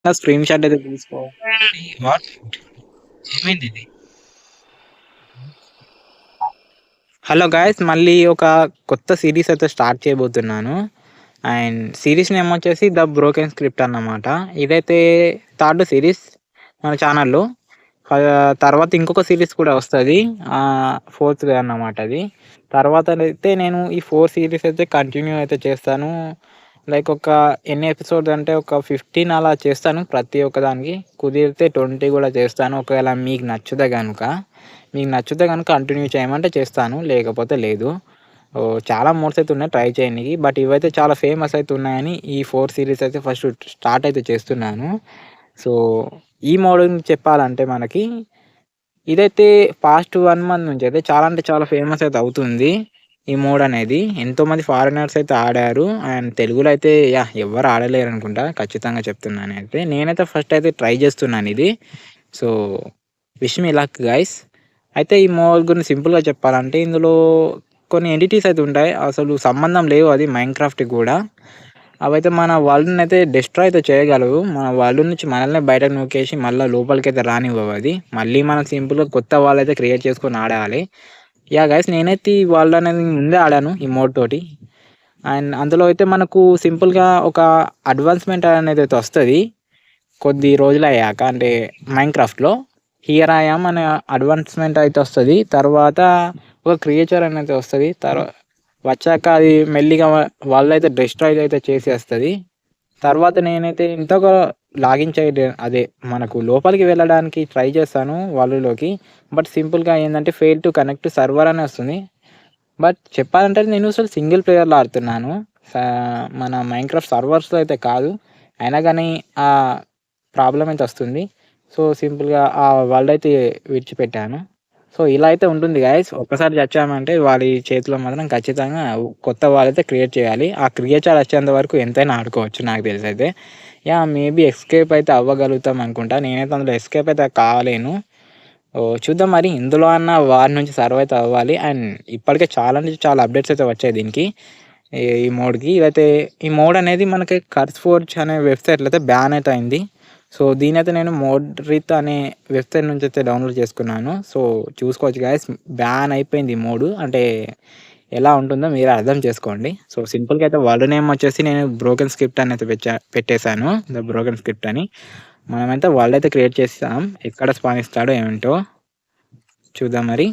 Screen shot అయితే తీసుకో. What ఏమైంది ఇది? హలో గాయస్, మళ్ళీ ఒక కొత్త సిరీస్ అయితే స్టార్ట్ చేయబోతున్నాను. అండ్ సిరీస్ నేమ్ వచ్చేసి ద బ్రోకెన్ స్క్రిప్ట్ అన్నమాట. ఇదైతే థర్డ్ సిరీస్ మన ఛానల్లో. తర్వాత ఇంకొక సిరీస్ కూడా వస్తుంది, ఫోర్త్ అన్నమాట అది. తర్వాత అయితే నేను ఈ 4 సిరీస్ అయితే కంటిన్యూ అయితే చేస్తాను. లైక్ ఒక ఎన్ని ఎపిసోడ్స్ అంటే ఒక 15 అలా చేస్తాను ప్రతి ఒక్కదానికి. కుదిరితే 20 కూడా చేస్తాను. ఒకవేళ మీకు నచ్చితే కనుక కంటిన్యూ చేయమంటే చేస్తాను, లేకపోతే లేదు. చాలా మోడ్స్ అయితే ఉన్నాయి ట్రై చేయడానికి, బట్ ఇవైతే చాలా ఫేమస్ అయితే ఉన్నాయని ఈ 4 సిరీస్ అయితే ఫస్ట్ స్టార్ట్ అయితే చేస్తున్నాను. సో ఈ మోడ్ చెప్పాలంటే మనకి ఇదైతే పాస్ట్ 1 మంత్ నుంచి అయితే చాలా అంటే చాలా ఫేమస్ అయితే అవుతుంది ఈ మోడ్ అనేది. ఎంతోమంది ఫారినర్స్ అయితే ఆడారు. అండ్ తెలుగులో అయితే ఎవరు ఆడలేరు అనుకుంటా, ఖచ్చితంగా చెప్తున్నాను. అయితే నేనైతే ఫస్ట్ అయితే ట్రై చేస్తున్నాను ఇది. So wish me luck guys. అయితే ఈ మోడ్ గురించి సింపుల్గా చెప్పాలంటే ఇందులో కొన్ని ఎంటిటీస్ అయితే ఉంటాయి, అసలు సంబంధం లేవు అది మైన్క్రాఫ్ట్కి కూడా. అవైతే మన వరల్డ్ని అయితే డిస్ట్రాయ్ అయితే చేయగలవు. మన వరల్డ్ నుంచి మనల్ని బయటకు నూకేసి మళ్ళీ లోపలికి అయితే రానివ్వవు అది. మళ్ళీ మనం సింపుల్గా కొత్త వరల్డ్ అయితే క్రియేట్ చేసుకొని ఆడాలి. గైస్, నేనైతే ఈ వరల్డ్ అనేది ముందే ఆడాను ఈ మోడ్ తోటి. అండ్ అందులో అయితే మనకు సింపుల్గా ఒక అడ్వాన్స్మెంట్ అనేది అయితే వస్తుంది కొద్ది రోజులు అయ్యాక, అంటే మైన్క్రాఫ్ట్లో హియర్ ఐ యామ్ అనే అడ్వాన్స్మెంట్ అయితే వస్తుంది. తర్వాత ఒక క్రియేచర్ అనేది వస్తుంది. వచ్చాక అది మెల్లిగా వాళ్ళైతే డిస్ట్రాయ్ అయితే చేసేస్తుంది. తర్వాత నేనైతే ఇంతగా లాగిన్ అదే మనకు లోపలికి వెళ్ళడానికి ట్రై చేస్తాను వాళ్ళలోకి. బట్ సింపుల్గా ఏంటంటే ఫెయిల్ టు కనెక్ట్ సర్వర్ అని వస్తుంది. బట్ చెప్పాలంటే నేను అసలు సింగిల్ ప్లేయర్లో ఆడుతున్నాను, మన మైన్క్రాఫ్ట్ సర్వర్స్లో అయితే కాదు. అయినా కానీ ఆ ప్రాబ్లం అయితే వస్తుంది. సో సింపుల్గా ఆ వరల్డ్ అయితే విడిచిపెట్టాను. సో ఇలా అయితే ఉంటుంది గాయస్. ఒక్కసారి చచ్చామంటే వాళ్ళ చేతిలో మాత్రం ఖచ్చితంగా కొత్త వాళ్ళైతే క్రియేట్ చేయాలి. ఆ క్రియేచర్ వచ్చేంత వరకు ఎంతైనా ఆడుకోవచ్చు నాకు తెలిసి అయితే. మేబీ ఎస్కేప్ అయితే అవ్వగలుగుతాం అనుకుంటా. నేనైతే అందులో ఎస్కేప్ అయితే కాలేను. చూద్దాం మరి ఇందులో అన్న వారి నుంచి సర్వ్ అయితే అవ్వాలి. అండ్ ఇప్పటికే చాలా నుంచి చాలా అప్డేట్స్ అయితే వచ్చాయి దీనికి, ఈ మోడ్కి. ఇదైతే ఈ మోడ్ అనేది మనకి కర్స్ ఫోర్జ్ అనే వెబ్సైట్లో అయితే బ్యాన్ అయితే అయింది. సో దీనైతే నేను మోడ్రిత్ అనే వెబ్సైట్ నుంచి అయితే డౌన్లోడ్ చేసుకున్నాను. సో చూసుకోవచ్చు గాయస్, బ్యాన్ అయిపోయింది ఈ మోడ్. అంటే ఎలా ఉంటుందో మీరు అర్థం చేసుకోండి. సో సింపుల్గా అయితే వరల్డ్ నేమ్ వచ్చేసి నేను బ్రోకెన్ స్క్రిప్ట్ అని అయితే పెట్టేశాను, ద బ్రోకెన్ స్క్రిప్ట్ అని. మనమైతే వరల్డ్ అయితే క్రియేట్ చేస్తాం. ఎక్కడ స్పాన్ ఇస్తాడో ఏమిటో చూద్దాం మరి.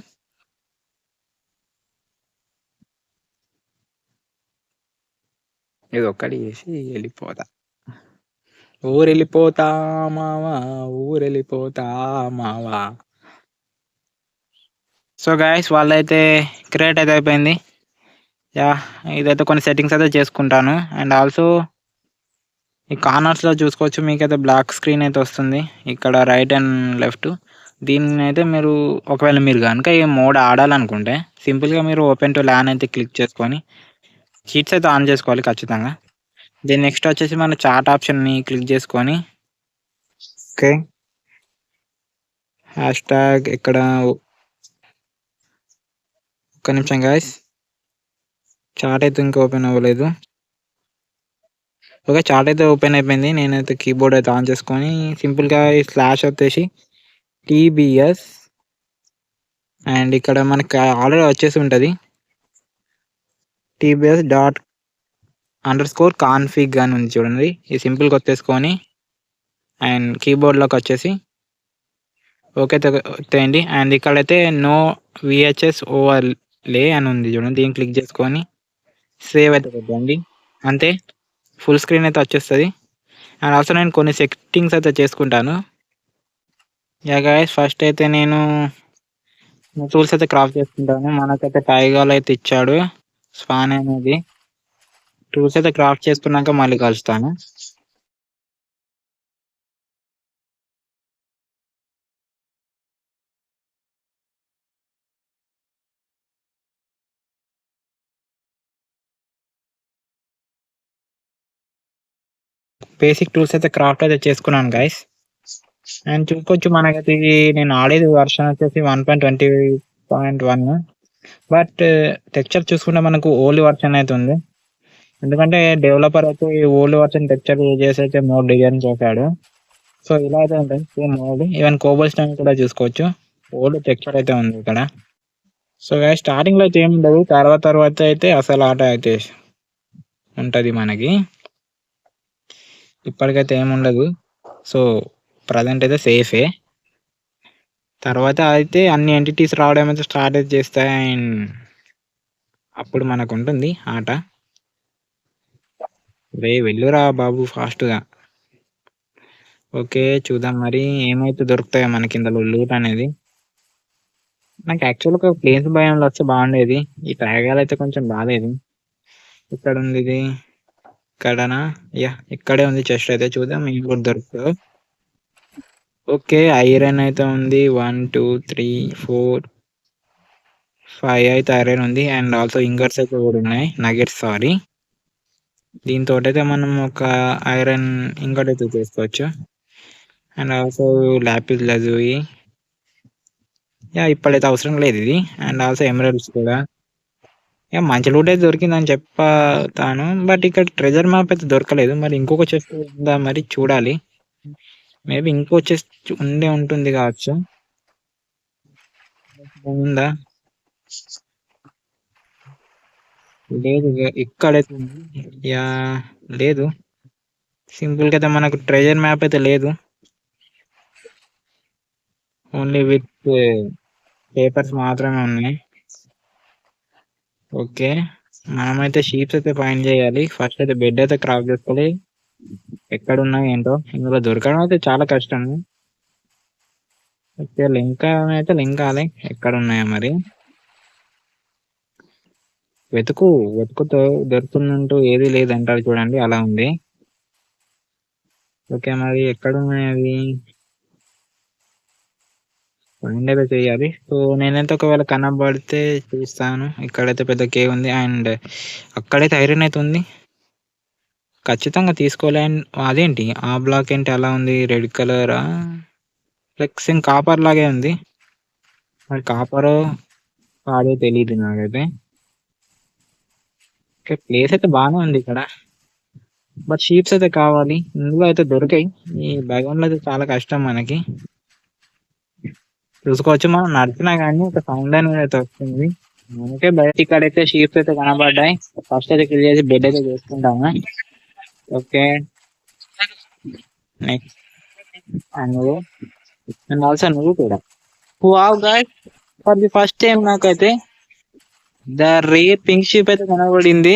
ఇది ఒక్కటి చేసి వెళ్ళిపోతా. ఊరెళ్ళిపోతా మావా, ఊరెళ్ళిపోతా మావా. సో గాయస్, వాళ్ళైతే క్రియేట్ అయితే అయిపోయింది. ఇదైతే కొన్ని సెట్టింగ్స్ అయితే చేసుకుంటాను. అండ్ ఆల్సో ఈ కార్నర్స్లో చూసుకోవచ్చు, మీకైతే బ్లాక్ స్క్రీన్ అయితే వస్తుంది ఇక్కడ రైట్ అండ్ లెఫ్ట్. దీన్ని అయితే మీరు ఒకవేళ మీరు కనుక ఈ మోడ్ ఆడాలనుకుంటే సింపుల్గా మీరు ఓపెన్ టు ల్యాన్ అయితే క్లిక్ చేసుకొని చీట్స్ అయితే ఆన్ చేసుకోవాలి ఖచ్చితంగా. దీని నెక్స్ట్ వచ్చేసి మన చాట్ ఆప్షన్ని క్లిక్ చేసుకొని, ఓకే, హ్యాష్ ట్యాగ్ ఇక్కడ ఒక్క నిమిషం గాయస్, చాట్ అయితే ఇంకా ఓపెన్ అవ్వలేదు. ఓకే, చాట్ అయితే ఓపెన్ అయిపోయింది. నేనైతే కీబోర్డ్ అయితే ఆన్ చేసుకొని సింపుల్గా ఈ స్లాష్ వచ్చేసి TBS అండ్ ఇక్కడ మనకి ఆల్రెడీ వచ్చేసి ఉంటుంది TBS._config అని ఉంది చూడండి. ఈ సింపుల్గా వచ్చేసుకొని అండ్ కీబోర్డ్లోకి వచ్చేసి ఓకే తేయండి. అండ్ ఇక్కడైతే నో VHS ఓవర్లే అని ఉంది చూడండి, దీన్ని క్లిక్ చేసుకొని సేవ్ అయితే పెట్టండి. అంతే, ఫుల్ స్క్రీన్ అయితే వచ్చేస్తుంది. అండ్ ఆల్సో నేను కొన్ని సెట్టింగ్స్ అయితే చేసుకుంటాను. గాయస్, ఫస్ట్ అయితే నేను టూల్స్ అయితే క్రాఫ్ట్ చేసుకుంటాను. మనకైతే టైగాల్ అయితే ఇచ్చాడు స్పాన్ అనేది. టూల్స్ అయితే క్రాఫ్ట్ చేసుకున్నాక మళ్ళీ కలుస్తాను. బేసిక్ టూల్స్ అయితే క్రాఫ్ట్ అయితే చేసుకున్నాను గైస్. అండ్ చూసుకోవచ్చు, మనకైతే ఇది నేను ఆడేది వర్షన్ వచ్చేసి 1.20.1. బట్ టెక్స్చర్ చూసుకుంటే మనకు ఓల్డ్ వర్షన్ అయితే ఉంది. ఎందుకంటే డెవలపర్ అయితే ఈ ఓల్డ్ వర్షన్ టెక్స్చర్ యూజ్ చేసి అయితే మోడ్ డిజైన్ చేశాడు. సో ఇలా అయితే ఉంటుంది సేమ్ మోడ్. ఈవెన్ కోబల్ స్టోన్ కూడా చూసుకోవచ్చు. ఓల్డ్ టెక్స్చర్ అయితే ఉంది ఇక్కడ. సో గైస్ స్టార్టింగ్ లో అయితే ఏమి ఉండదు, తర్వాత అయితే అసలు ఆట అయితే ఉంటది మనకి. ఇప్పటికైతే ఏముండదు. సో ప్రజెంట్ అయితే సేఫే. తర్వాత అయితే అన్ని ఎంటిటీస్ రావడం అయితే స్టార్ట్ అయితే చేస్తాయి అండ్ అప్పుడు మనకు ఉంటుంది ఆట. వెళ్ళురా బాబు ఫాస్ట్గా. ఓకే చూద్దాం మరి ఏమైతే దొరుకుతాయో మనకి ఇందులో లూట్ అనేది. నాకు యాక్చువల్గా ప్లేన్స్ భయంలో వస్తే బాగుండేది. ఈ ట్రయగాలు అయితే కొంచెం బాగాలేదు. ఇక్కడ ఉంది ఇది, ఇక్కడనా? యా ఇక్కడే ఉంది చెస్ట్ అయితే. చూద్దాం ఇంకోటి దొరుకుతుందో. ఓకే ఐరన్ అయితే ఉంది. 1 2 3 4 5 అయితే ఐరన్ ఉంది అండ్ ఆల్సో ఇంగర్స్ అయితే కూడా ఉన్నాయి. Nuggets sorry. దీంతో అయితే మనం ఒక ఐరన్ ఇంగట్ అయితే చేసుకోవచ్చు. And also lapis lazuli. Yeah ఇప్పుడైతే అవసరం లేదు ఇది. అండ్ ఆల్సో ఎమరల్డ్స్ కూడా. యా మంచి లూట్ అయితే దొరికిందని చెప్తాను. బట్ ఇక్కడ ట్రెజర్ మ్యాప్ అయితే దొరకలేదు. మరి ఇంకొక చెస్ట్ ఉందా మరి చూడాలి. మేబీ ఇంకో చెస్ట్ ఉంటుంది కావచ్చు. ఉందా? లేదు ఇక్కడైతే యా లేదు. సింపుల్ గా అయితే మనకు ట్రెజర్ మ్యాప్ అయితే లేదు. ఓన్లీ విత్ పేపర్స్ మాత్రమే ఉన్నాయి. ఓకే మనమైతే షీప్స్ అయితే ఫైండ్ చేయాలి. ఫస్ట్ అయితే బెడ్ అయితే క్రాఫ్ట్ చేసుకోవాలి. ఎక్కడ ఉన్నాయి ఏంటో ఇందులో దొరకడం అయితే చాలా కష్టం. ఓకే లింక్ అయితే లింక్ కాలే. ఎక్కడ ఉన్నాయా మరి? వెతుకుతో దొరుకుతుందంటూ ఏది లేదంటారు చూడండి, అలా ఉంది. ఓకే మరి ఎక్కడ ఉన్నాయి అవి? ఫైండ్ అయితే చేయాలి. సో నేనైతే ఒకవేళ కనబడితే చూస్తాను. ఇక్కడైతే పెద్ద కేవ్ ఉంది అండ్ అక్కడైతే ఐరన్ అయితే ఉంది. ఖచ్చితంగా తీసుకోలే. అండ్ అదేంటి ఆ బ్లాక్ ఏంటి అలా ఉంది? రెడ్ కలరా? లైక్ సేమ్ కాపర్ లాగే ఉంది. మరి కాపరో కాదో తెలియదు నాకైతే. ఓకే ప్లేస్ అయితే బాగానే ఉంది ఇక్కడ. బట్ షీప్స్ అయితే కావాలి. ఇందులో అయితే దొరికాయి. ఈ బ్యాక్గ్రౌండ్ లో అయితే చాలా కష్టం మనకి. చూసుకోవచ్చు మనం నడిచినా కానీ ఒక సౌండ్ అనేది అయితే వస్తుంది. మనకే బయట ఇక్కడైతే షీప్స్ అయితే కనబడ్డాయి. ఫస్ట్ అయితే క్లియర్ చేసి బెడ్ అయితే చేసుకుంటాము. ఓకే నెక్స్ట్ నువ్వు అండ్ ఆల్సో నువ్వు కూడా. Wow guys for the first time నాకైతే ద రేర్ పింక్ షీప్ అయితే కనబడింది.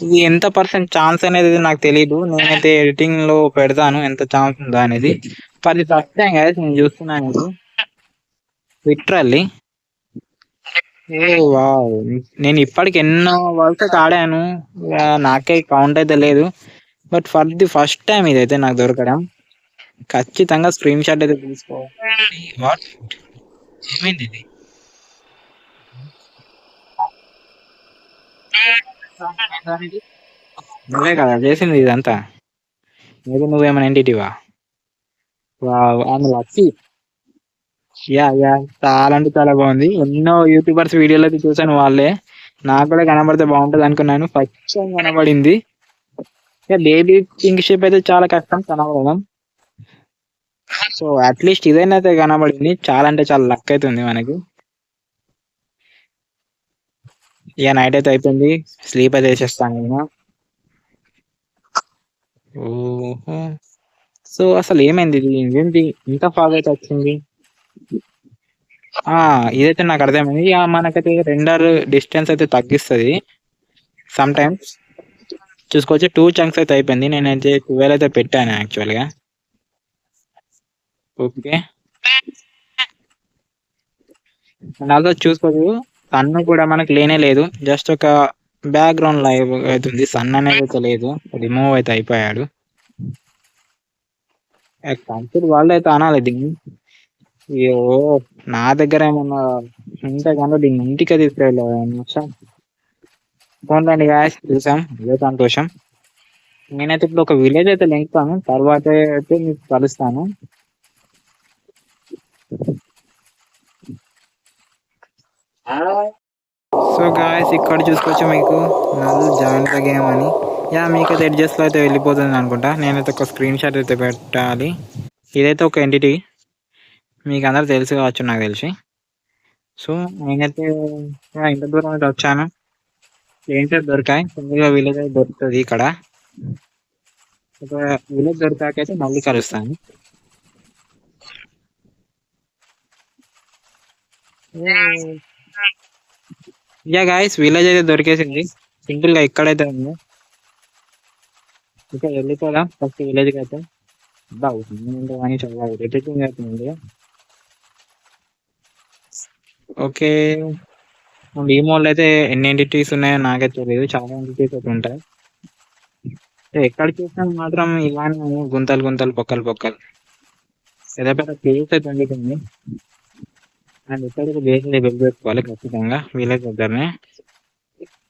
ఇది ఎంత పర్సెంట్ ఛాన్స్ అనేది నాకు తెలియదు. నేనైతే ఎడిటింగ్ లో పెడతాను ఎంత ఛాన్స్ ఉందా అనేది. For the first time guys నేను చూస్తున్నాను ఇది లిటరల్లీ. ఓ వావ్ నేను ఇప్పటికి ఎన్నో వర్క్స్ అయితే ఆడాను. నాకే కౌంట్ అయితే లేదు. But for the first time ఇదైతే నాకు దొరకడం. ఖచ్చితంగా స్క్రీన్ షాట్ అయితే తీసుకోవాలి. వాట్ ఏమైంది ఇది? నువ్వే కదా చేసింది ఇదంతా? మీరు నువ్వేమైనా ఎంటిటీవా? వావ్ ఆమె లక్కీ. యా యా చాలా అంటే చాలా బాగుంది. ఎన్నో యూట్యూబర్స్ వీడియోలో అయితే చూసాను వాళ్ళే. నాకు కూడా కనబడితే బాగుంటది అనుకున్నాను. ఫస్ట్ టైం కనబడింది. బేబీ పింక్ షేప్ అయితే చాలా కష్టం కనబడడం. సో అట్లీస్ట్ ఇదైనా అయితే కనబడింది. చాలా అంటే చాలా లక్ అయితే ఉంది మనకి. ఇక నైట్ అయితే అయిపోయింది. స్లీప్ అయితే వేసేస్తాను నేను. ఓహో సో అసలు ఏమైంది ఇది? ఏంటి ఇంత ఫాగ్ అయితే వచ్చింది? ఇదైతే నాకు అర్థమైంది. మనకైతే రెండర్ డిస్టెన్స్ అయితే తగ్గిస్తుంది సమ్ టైమ్స్. చూసుకోవచ్చు 2 చంక్స్ అయితే అయిపోయింది. నేనైతే 12 అయితే పెట్టాను యాక్చువల్గా. ఓకే అండ్ ఆల్సో చూసుకోవచ్చు సన్ కూడా మనకు లేనే లేదు. జస్ట్ ఒక బ్యాక్గ్రౌండ్ లైవ్ అవుతుంది. సన్ అనేది అయితే లేదు, రిమూవ్ అయితే అయిపోయాడు. కంప్లీట్ వాళ్ళు అయితే అనాలి దీన్ని. అయ్యో నా దగ్గర ఏమన్నా ఉంటే కనుక దీన్ని ఇంటికి తీసుకెళ్ళాలి. పోన్లండి గాయస్ చూసాం, అదే సంతోషం. నేనైతే ఇప్పుడు ఒక విలేజ్ అయితే లెంకుతాను. తర్వాత అయితే మీకు కలుస్తాను. సో గాయస్ ఇక్కడ చూసుకోవచ్చు మీకు నల్ జాయిన్ ద గేమ్ అని. మీకైతే ఎడ్జెస్ట్లో అయితే వెళ్ళిపోతుంది అనుకుంటా. నేనైతే ఒక స్క్రీన్ షాట్ అయితే పెట్టాలి. ఇదైతే ఒక ఎంటిటీ, మీకు అందరు తెలుసు కావచ్చు నాకు తెలిసి. సో నేనైతే ఇంత దూరం అయితే వచ్చాను, ఏంటో దొరికాయి తొందరగా, విలేజ్ అయితే దొరుకుతుంది ఇక్కడ. ఒక విలేజ్ దొరికాకైతే మళ్ళీ కలుస్తాను. యా గాయస్, విలేజ్ అయితే దొరికేసింది సింపుల్ గా, ఎక్కడైతే ఉంది. ఇంకా వెళ్ళిపోదాం ఫస్ట్ విలేజ్కి అయితే. అని చాలా ఇరిటేటింగ్ అవుతుంది. ఓకే, ఈ మోడ్లో అయితే ఎన్ని ఎంటిటీస్ ఉన్నాయో నాకే తెలియదు, చాలా ఎంటిటీస్ అయితే ఉంటాయి. ఎక్కడ చూసినా మాత్రం ఇలానే గుంతలు గుంతలు, పొక్కలు పొక్కలు, పెద్ద పెద్ద ప్లేస్ అయితే ఉంటుంది. అండ్ ఇక్కడికి బేస్ వెళ్ళి పెట్టుకోవాలి ఖచ్చితంగా విలేజ్ దగ్గరనే.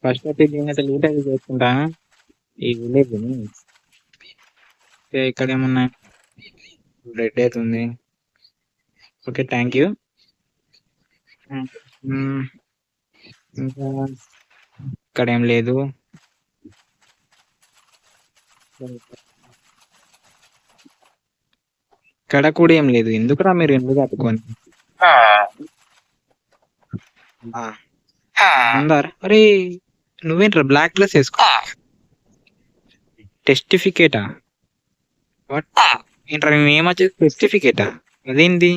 ఫస్ట్ అయితే దీని అయితే లూట్ అయితే చేసుకుంటాను ఈ విలేజ్ ని. ఇక్కడ ఏమున్నాయి, రెడ్ అవుతుంది. Okay thank you. ఇంకా ఇక్కడ ఏం లేదు. ఇక్కడ కూడా ఏం లేదు. ఎందుకురా మీరు ఎందుకు కట్టుకొని అందరు? అరే నువ్వేంట్రా బ్లాక్ డ్రెస్ వేసుకో, టెస్టిఫికేటా? వాట్ ఏంట్రా నేను ఏమొచ్చేది టెస్టిఫికేటా? అదేంది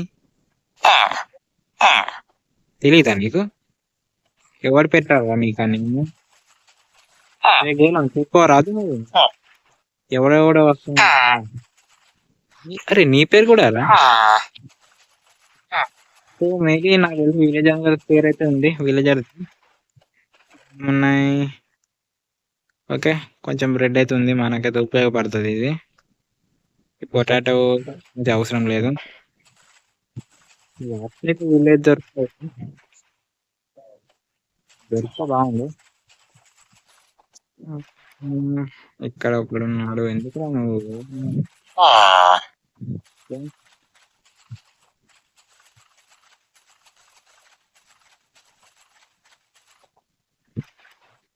తెలీదా నీకు? ఎవరు పెట్టారా నీకు అని? చెప్పుకోరాదు నువ్వు, ఎవడెవడో వస్తుంది. అరే నీ పేరు కూడా రా? సో మేబీ నాకు తెలిసి విలేజర్ పేరు అయితే ఉంది, విలేజర్ ఉన్నాయి. ఓకే, కొంచెం రెడ్ అయితే ఉంది, మనకైతే ఉపయోగపడుతుంది ఇది. పొటాటో ఇది అవసరం లేదు. విలేజ్ దొరుకుతుంది, దొరికితే బాగుంది. ఇక్కడ ఒకడు ఉన్నాడు, ఎందుకు నువ్వు?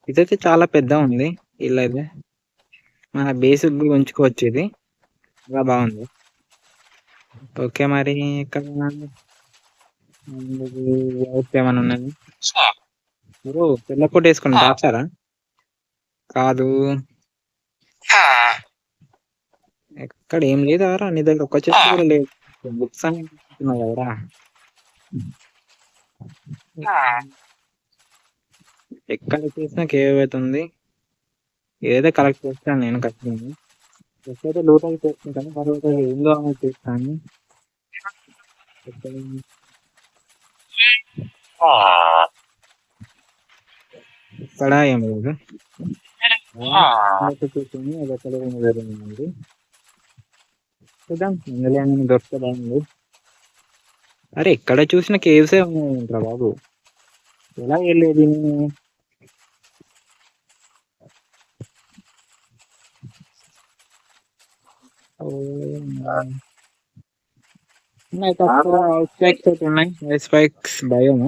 ఇదైతే చాలా పెద్ద ఉంది ఇల్లు అయితే, మన బేసిక్ కూడా ఉంచుకోవచ్చు, ఇది చాలా బాగుంది. ఓకే మరి ఇక్కడ ఏమైనా ఉన్నది? మీరు తెల్ల కోట్ వేసుకుని రాచారా? కాదు, ఎక్కడ ఏం లేదా రా నీ దగ్గర? ఒక చెట్టు కూడా లేదు, బుక్స్ అని ఎవరా? ఎక్కడ చూసినా కేవ్ అవుతుంది. ఏదైతే కలెక్ట్ చేస్తాను నేను ఖచ్చితంగా, ఎక్కడైతే లూట్ అయితే చేసుకుంటాను, తర్వాత ఏందో అనేది చేస్తాను. ఇక్కడ ఏం లేదు, కూర్చొని అది ఎక్కడ ఉంది చూద్దాం, ఇందులో ఏమైనా దొరికితే బాగుంది. అరే ఎక్కడ చూసిన కేవ్సే ఉన్నాయంట్రా బాబు, ఎలా వెళ్ళేది? ఉన్నాయి స్పైక్స్ భయం.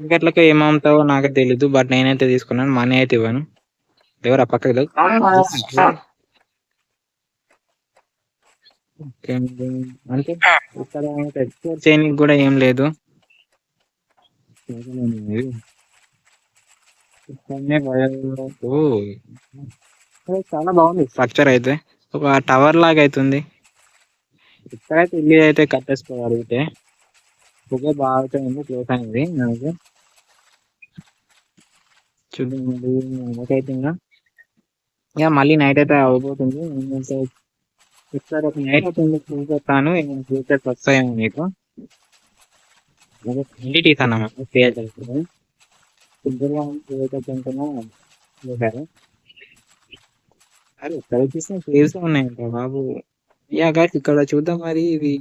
ఇంకెట్లకి ఏమవుతావో నాకు తెలీదు, బట్ నేనైతే తీసుకున్నాను, మనీ అయితే ఇవ్వను. ఎవరు ఆ పక్కకి అంటే ఇక్కడ ఎక్స్ప్లోర్ చేయడానికి కూడా ఏం లేదు. చాలా బాగుంది స్ట్రక్చర్ అయితే, ఒక టవర్ లాగా అవుతుంది. ఇక్కడైతే ఇల్లు అయితే కట్టేసుకోగలిగితే పొగ బాగా ఉంది ప్లేస్ అనేది నాకు. చూడండి నాకైతే ఇంకా మళ్ళీ నైట్ అయితే అయిపోతుంది. ఒకసారి ఒక నైట్ అయితే చూపిస్తాను, ఫ్యూచర్స్ వస్తాయేమో మీకు. ఎంటిటీస్ అన్నమాట క్రియేట్ చేస్తుంది, సింపుల్గా చూసారు. అరే ఇక్కడ చూసిన ప్లేస్ ఉన్నాయంట బాబు. యా గాయస్, ఇక్కడ చూద్దాం మరి ఇది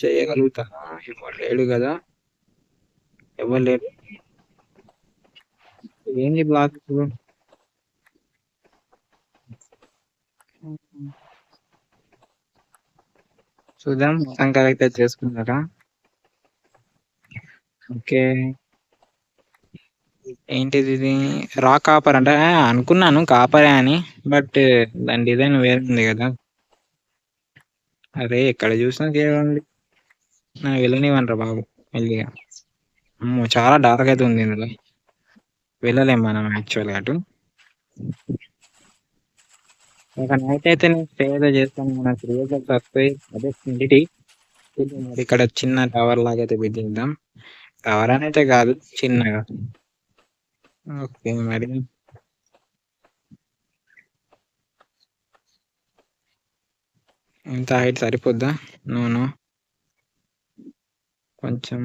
చేయగలుగుతా. ఎవరు లేడు కదా, ఎవరు లేడు. ఏంది బ్లాక్? చూద్దాం మొత్తం కరెక్ట్ చేసుకున్నారా? ఓకే. ఏంటిది ఇది? రా కాపర్ అంటే అనుకున్నాను కాపరే అని. బట్ దాని డిజైన్ వేరే ఉంది కదా. అరే ఎక్కడ చూసినా కేవండి. నాకు వెళ్ళనివ్వండిరా బాబు మెల్లిగా. అమ్మో చాలా డార్క్ అయితే ఉంది ఇందులో. వెళ్ళలేం మనం యాక్చువల్గా అటు. ఒక నైట్ అయితే నేను స్టే అయితే చేస్తాను. మన క్రియేటర్ వస్తాయి అదే ఇంటికి. మరి ఇక్కడ చిన్న టవర్ లాగా అయితే పెట్టిద్దాం. టవర్ అని అయితే కాదు చిన్నగా. ఓకే మరి ఇంత హైట్ సరిపోద్దా? నో కొంచెం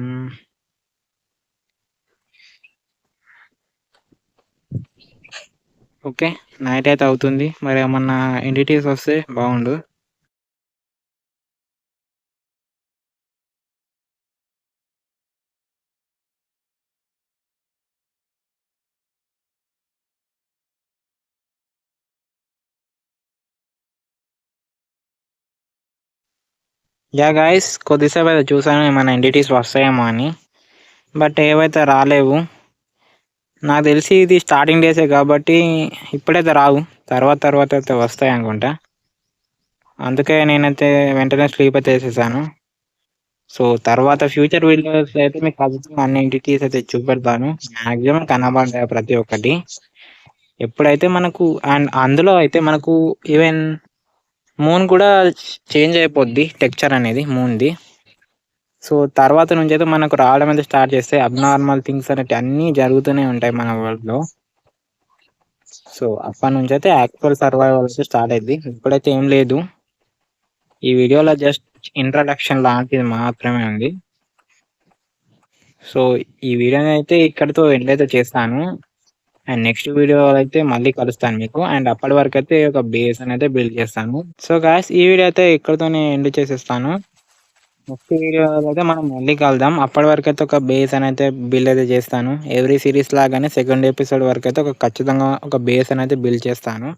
ఓకే. నైట్ అయితే అవుతుంది. మరి ఏమన్నా ఎంటిటీస్ వస్తే బాగుండు. యా గాయ్స్ కొద్దిసేపు అయితే చూసాను ఏమైనా ఎంటిటీస్ వస్తాయేమో అని. బట్ ఏవైతే రాలేవు. నాకు తెలిసి ఇది స్టార్టింగ్ డేసే కాబట్టి ఇప్పుడైతే రావు. తర్వాత అయితే వస్తాయి అనుకుంటా. అందుకే నేనైతే వెంటనే స్లీప్ అయితే వేసేసాను. సో తర్వాత ఫ్యూచర్ వీడియోస్ అయితే మీకు ఖచ్చితంగా అన్ని ఎంటిటీస్ అయితే చూపెడతాను. మ్యాక్సిమం కనబడ్డాయి ప్రతి ఒక్కటి. ఎప్పుడైతే మనకు అండ్ అందులో అయితే మనకు ఈవెన్ మూన్ కూడా చేంజ్ అయిపోద్ది టెక్చర్ అనేది మూన్ది. సో తర్వాత నుంచి అయితే మనకు రావడం అయితే స్టార్ట్ చేస్తే అబ్నార్మల్ థింగ్స్ అనేవి అన్నీ జరుగుతూనే ఉంటాయి మన వరల్డ్లో. సో అప్పటి నుంచి అయితే యాక్చువల్ సర్వైవల్ స్టార్ట్ అయింది. ఇప్పుడైతే ఏం లేదు. ఈ వీడియోలో జస్ట్ ఇంట్రడక్షన్ లాంటిది మాత్రమే ఉంది. సో ఈ వీడియోని అయితే ఇక్కడితో ఎండ్ అయితే చేస్తాను. అండ్ నెక్స్ట్ వీడియో అయితే మళ్ళీ కలుస్తాను మీకు. అండ్ అప్పటి వరకు అయితే ఒక బేస్ అనేది బిల్డ్ చేస్తాను. సో గాయ్స్ ఈ వీడియో అయితే ఇక్కడితోనే ఎండ్ చేసేస్తాను. నెక్స్ట్ వీడియో అయితే మనం మళ్ళీ కలుద్దాం. అప్పటి వరకు అయితే ఒక బేస్ అని అయితే బిల్డ్ అయితే చేస్తాను. ఎవ్రీ సిరీస్ లాగానే సెకండ్ ఎపిసోడ్ వరకు అయితే ఖచ్చితంగా ఒక బేస్ అని అయితే బిల్డ్ చేస్తాను.